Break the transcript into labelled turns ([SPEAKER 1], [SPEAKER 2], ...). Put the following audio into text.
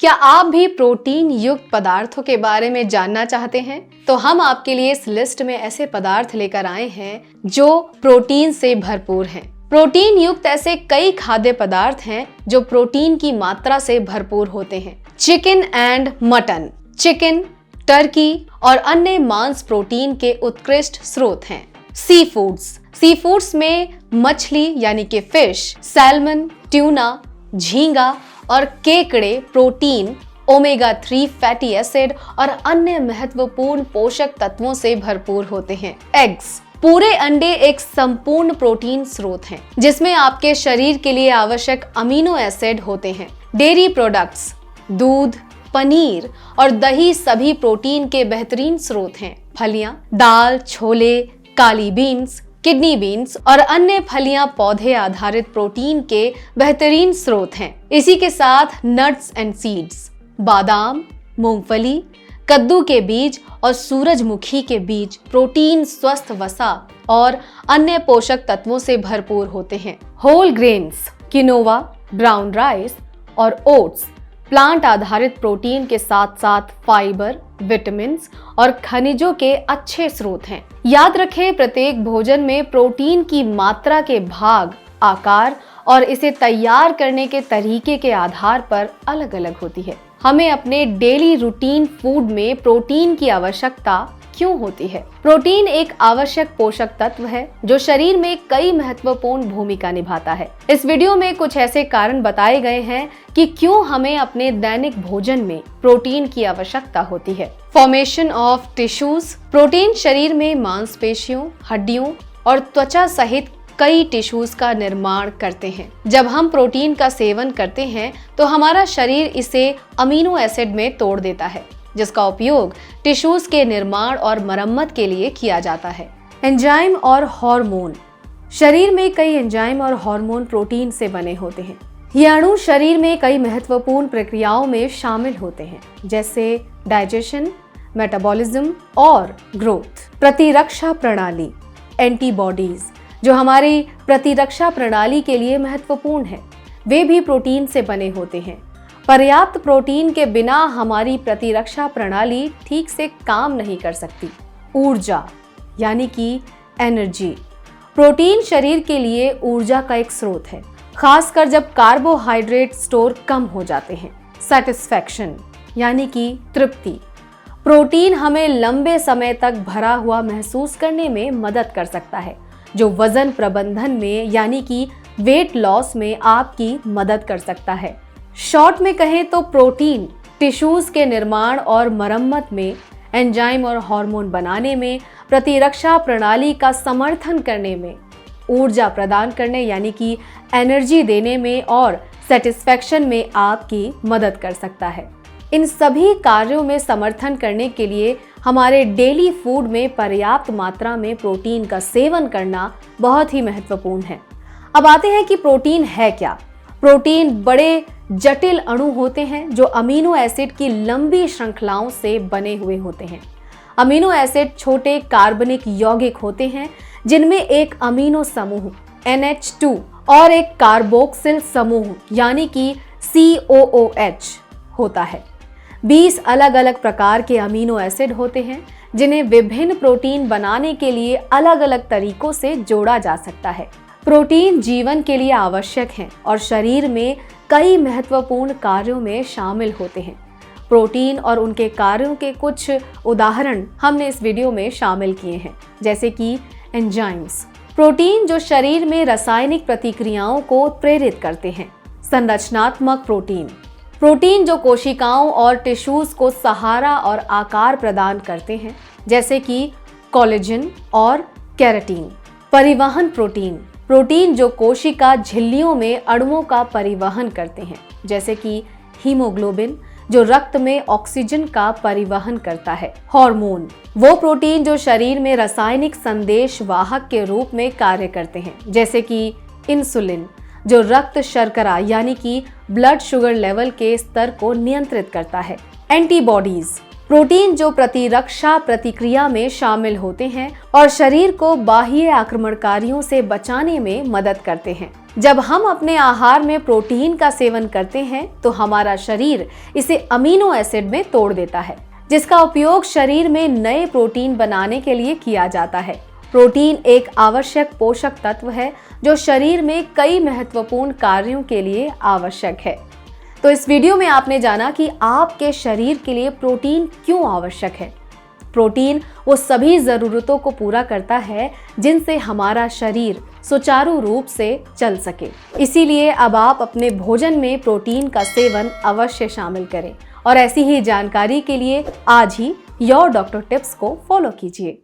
[SPEAKER 1] क्या आप भी प्रोटीन युक्त पदार्थों के बारे में जानना चाहते हैं? तो हम आपके लिए इस लिस्ट में ऐसे पदार्थ लेकर आए हैं जो प्रोटीन से भरपूर हैं। प्रोटीन युक्त ऐसे कई खाद्य पदार्थ हैं जो प्रोटीन की मात्रा से भरपूर होते हैं। Chicken and mutton. Chicken, Turkey और अन्य मांस प्रोटीन के उत्कृष्ट स्रोत हैं। Sea foods. सी फूड्स में मछली यानी कि फिश, सैल्मन, ट्यूना, झींगा और केकड़े प्रोटीन, ओमेगा 3 फैटी एसिड और अन्य महत्वपूर्ण पोषक तत्वों से भरपूर होते हैं। एग्स। पूरे अंडे एक संपूर्ण प्रोटीन स्रोत हैं, जिसमें आपके शरीर के लिए आवश्यक अमीनो एसिड होते हैं। डेयरी प्रोडक्ट्स, दूध, पनीर और दही सभी प्रोटीन के बेहतरीन स्रोत हैं। फलियां, दाल, छोले, काली बीन्स, किडनी बीन्स और अन्य फलियां पौधे आधारित प्रोटीन के बेहतरीन स्रोत हैं। इसी के साथ नट्स एंड सीड्स, बादाम, मूंगफली, कद्दू के बीज और सूरजमुखी के बीज प्रोटीन, स्वस्थ वसा और अन्य पोषक तत्वों से भरपूर होते हैं। Whole grains, quinoa, brown rice और ओट्स प्लांट आधारित प्रोटीन के साथ साथ फाइबर, विटामिन और खनिजों के अच्छे स्रोत हैं। याद रखें, प्रत्येक भोजन में प्रोटीन की मात्रा के भाग, आकार और इसे तैयार करने के तरीके के आधार पर अलग अलग होती है। हमें अपने डेली रूटीन फूड में प्रोटीन की आवश्यकता क्यों होती है? प्रोटीन एक आवश्यक पोषक तत्व है जो शरीर में कई महत्वपूर्ण भूमिका निभाता है। इस वीडियो में कुछ ऐसे कारण बताए गए हैं कि क्यों हमें अपने दैनिक भोजन में प्रोटीन की आवश्यकता होती है। Formation of tissues. प्रोटीन शरीर में मांसपेशियों, हड्डियों और त्वचा सहित कई टिश्यूज का निर्माण करते हैं। जब हम प्रोटीन का सेवन करते हैं तो हमारा शरीर इसे अमीनो एसिड में तोड़ देता है, जिसका उपयोग टिश्यूज के निर्माण और मरम्मत के लिए किया जाता है। एंजाइम और हार्मोन। शरीर में कई एंजाइम और हार्मोन प्रोटीन से बने होते हैं। ये अणु शरीर में कई महत्वपूर्ण प्रक्रियाओं में शामिल होते हैं, जैसे डाइजेशन, मेटाबॉलिज्म और ग्रोथ। प्रतिरक्षा प्रणाली। एंटीबॉडीज, जो हमारी प्रतिरक्षा प्रणाली के लिए महत्वपूर्ण है, वे भी प्रोटीन से बने होते हैं। पर्याप्त प्रोटीन के बिना हमारी प्रतिरक्षा प्रणाली ठीक से काम नहीं कर सकती। ऊर्जा यानी कि एनर्जी। प्रोटीन शरीर के लिए ऊर्जा का एक स्रोत है, खासकर जब कार्बोहाइड्रेट स्टोर कम हो जाते हैं। सेटिस्फैक्शन यानी कि तृप्ति। प्रोटीन हमें लंबे समय तक भरा हुआ महसूस करने में मदद कर सकता है, जो वजन प्रबंधन में यानी कि वेट लॉस में आपकी मदद कर सकता है। शॉर्ट में कहें तो प्रोटीन टिश्यूज के निर्माण और मरम्मत में, एंजाइम और हार्मोन बनाने में, प्रतिरक्षा प्रणाली का समर्थन करने में, ऊर्जा प्रदान करने यानी कि एनर्जी देने में और सेटिस्फैक्शन में आपकी मदद कर सकता है। इन सभी कार्यों में समर्थन करने के लिए हमारे डेली फूड में पर्याप्त मात्रा में प्रोटीन का सेवन करना बहुत ही महत्वपूर्ण है। अब आते हैं कि प्रोटीन है क्या। प्रोटीन बड़े जटिल अणु होते हैं जो अमीनो एसिड की लंबी श्रृंखलाओं से बने हुए होते हैं। अमीनो एसिड छोटे कार्बनिक यौगिक होते हैं जिनमें एक अमीनो समूह NH2 और एक कार्बोक्सिल समूह यानी कि COOH होता है। 20 अलग अलग प्रकार के अमीनो एसिड होते हैं जिन्हें विभिन्न प्रोटीन बनाने के लिए अलग अलग तरीकों से जोड़ा जा सकता है। प्रोटीन जीवन के लिए आवश्यक हैं और शरीर में कई महत्वपूर्ण कार्यों में शामिल होते हैं। प्रोटीन और उनके कार्यों के कुछ उदाहरण हमने इस वीडियो में शामिल किए हैं, जैसे कि एंजाइम्स। प्रोटीन जो शरीर में रासायनिक प्रतिक्रियाओं को प्रेरित करते हैं। संरचनात्मक प्रोटीन। प्रोटीन जो कोशिकाओं और टिश्यूज को सहारा और आकार प्रदान करते हैं, जैसे कि कोलेजन और केराटिन। परिवहन प्रोटीन। प्रोटीन जो कोशिका झिल्लियों में अणुओं का परिवहन करते हैं, जैसे कि हीमोग्लोबिन जो रक्त में ऑक्सीजन का परिवहन करता है। हार्मोन। वो प्रोटीन जो शरीर में रासायनिक संदेश वाहक के रूप में कार्य करते हैं, जैसे कि इंसुलिन जो रक्त शर्करा यानी कि ब्लड शुगर लेवल के स्तर को नियंत्रित करता है। एंटीबॉडीज। प्रोटीन जो प्रतिरक्षा प्रतिक्रिया में शामिल होते हैं और शरीर को बाह्य आक्रमणकारियों से बचाने में मदद करते हैं। जब हम अपने आहार में प्रोटीन का सेवन करते हैं तो हमारा शरीर इसे अमीनो एसिड में तोड़ देता है, जिसका उपयोग शरीर में नए प्रोटीन बनाने के लिए किया जाता है। प्रोटीन एक आवश्यक पोषक तत्व है जो शरीर में कई महत्वपूर्ण कार्यों के लिए आवश्यक है। तो इस वीडियो में आपने जाना कि आपके शरीर के लिए प्रोटीन क्यों आवश्यक है। प्रोटीन वो सभी जरूरतों को पूरा करता है जिनसे हमारा शरीर सुचारू रूप से चल सके। इसीलिए अब आप अपने भोजन में प्रोटीन का सेवन अवश्य शामिल करें और ऐसी ही जानकारी के लिए आज ही योर डॉक्टर टिप्स को फॉलो कीजिए।